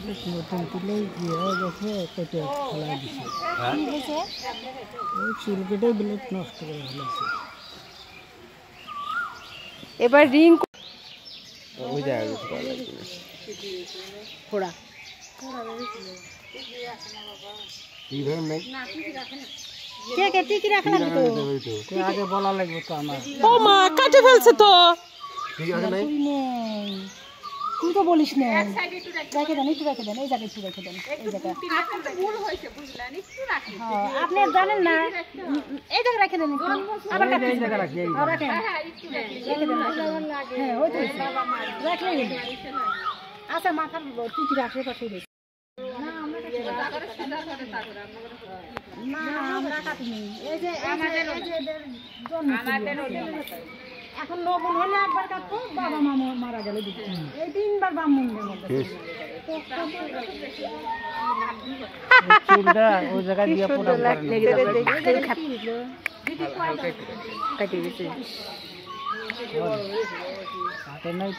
নতুন তুলে ইয়ে হয়ে গেছে, কেটে ফেলাই দিছে। ওই চুল কেটে ব্লেড নষ্ট করে ফেলেছে। এবার রিং ওই জায়গায় ঘোড়া কে কে টিকি রাখে না তো আগে বলা লাগবে তো আমার। ও মা কাটে ফেলছে তো তুই তো বলিস না। রেখে দেন, একটু রেখে দেন, এই জায়গায় একটু রেখে দেন, এই জায়গায় আপনি জানেন না, এই জায়গায় রেখে দেন, আবার এই জায়গায় রাখেন, হ্যাঁ ওই তো রাখলেই আচ্ছা মাথার টিকি রাখলে পাশে না আমরা কাটিনি। এই যে এখন লবণ হলে একবার কাটবো, বাবা মা মারা গেলে দিতে এই 3 বার ব্রাহ্মণদের মধ্যে চুলটা ওই জায়গায় দিয়ে পুরো কাটে নাই।